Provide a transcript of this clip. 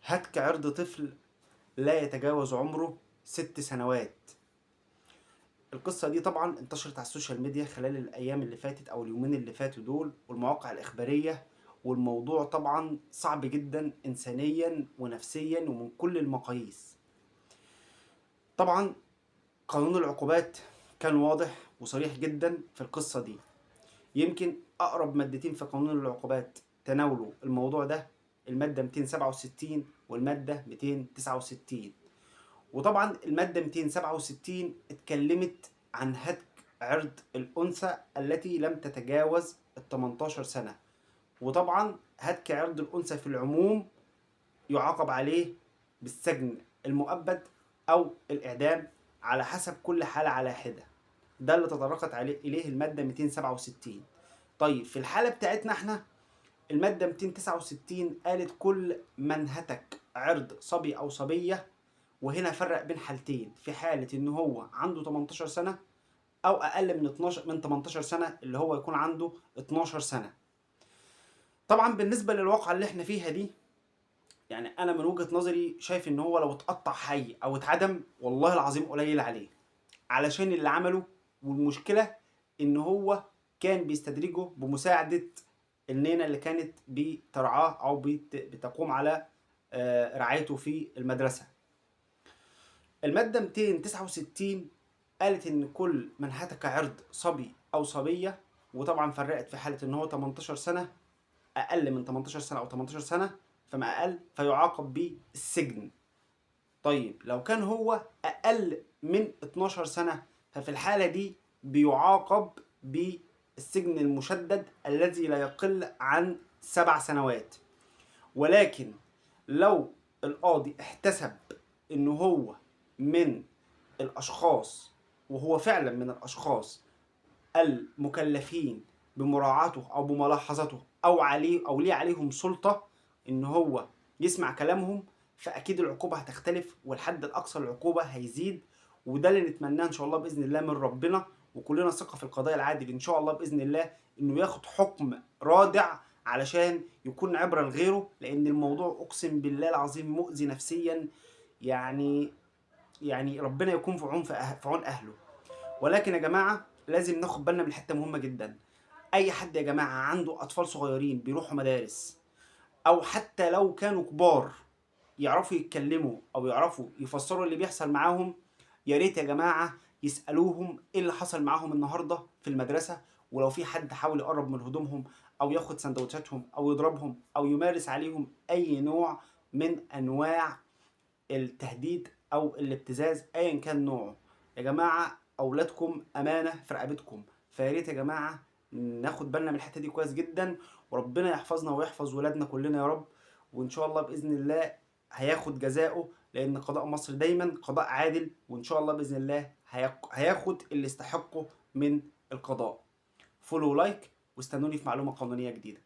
هتك عرض طفل لا يتجاوز عمره 6 سنوات. القصة دي طبعا انتشرت على السوشيال ميديا خلال الأيام اللي فاتت أو اليومين اللي فاتوا دول، والمواقع الإخبارية. والموضوع طبعا صعب جدا إنسانيا ونفسيا ومن كل المقاييس. طبعا قانون العقوبات كان واضح وصريح جدا في القصة دي. يمكن أقرب مادتين في قانون العقوبات تناولوا الموضوع ده المادة 267 والمادة 269. وطبعا المادة 267 اتكلمت عن هتك عرض الأنثى التي لم تتجاوز ال 18 سنة. وطبعا هتك عرض الأنثى في العموم يعاقب عليه بالسجن المؤبد أو الإعدام على حسب كل حالة على حدة. ده اللي تطرقت إليه المادة 267. طيب في الحالة بتاعتنا احنا المادة 269 قالت كل من هتك عرض صبي أو صبية، وهنا فرق بين حالتين: في حالة إن هو عنده 18 سنة أو أقل من 18 سنة، اللي هو يكون عنده 12 سنة. طبعا بالنسبة للواقعة اللي احنا فيها دي، يعني أنا من وجهة نظري شايف إن هو لو اتقطع حي أو اتعدم والله العظيم قليل عليه، علشان اللي عمله. والمشكلة إن هو كان بيستدرجه بمساعدة النينة اللي كانت بترعاه أو بتقوم على رعايته في المدرسة. المادة 269 قالت إن كل من هتك عرض صبي أو صبية، وطبعا فرقت في حالة إن هو 18 سنة، أقل من 18 سنة أو 18 سنة فما أقل، فيعاقب بالسجن. طيب لو كان هو أقل من 12 سنة ففي الحالة دي بيعاقب بالسجن المشدد الذي لا يقل عن 7 سنوات. ولكن لو القاضي احتسب إنه هو من الأشخاص، وهو فعلا من الأشخاص المكلفين بمراعاته أو بملاحظته أو ليه عليهم سلطة إن هو يسمع كلامهم، فأكيد العقوبة هتختلف والحد الأقصى للعقوبة هيزيد. وده اللي نتمناه إن شاء الله بإذن الله من ربنا، وكلنا ثقة في القضاء العادل إن شاء الله بإذن الله إنه ياخد حكم رادع علشان يكون عبرة لغيره، لأن الموضوع أقسم بالله العظيم مؤذي نفسيا. يعني ربنا يكون في عون أهله. ولكن يا جماعة لازم ناخد بالنا من حتة مهمة جدا. أي حد يا جماعة عنده أطفال صغيرين بيروحوا مدارس، أو حتى لو كانوا كبار يعرفوا يتكلموا أو يعرفوا يفسروا اللي بيحصل معاهم، يا ريت يا جماعة يسألوهم إيه اللي حصل معاهم النهاردة في المدرسة. ولو في حد حاول يقرب من هدومهم أو ياخد سندوتشاتهم أو يضربهم أو يمارس عليهم أي نوع من أنواع التهديد أو الابتزاز أيا كان نوعه، يا جماعة أولادكم أمانة في رقبتكم. فياريت يا جماعة ناخد بالنا من الحتة دي كويس جدا، وربنا يحفظنا ويحفظ ولادنا كلنا يا رب. وإن شاء الله بإذن الله هياخد جزاؤه، لأن قضاء مصر دايما قضاء عادل، وإن شاء الله بإذن الله هياخد اللي يستحقه من القضاء. فولو لايك واستنوني في معلومة قانونية جديدة.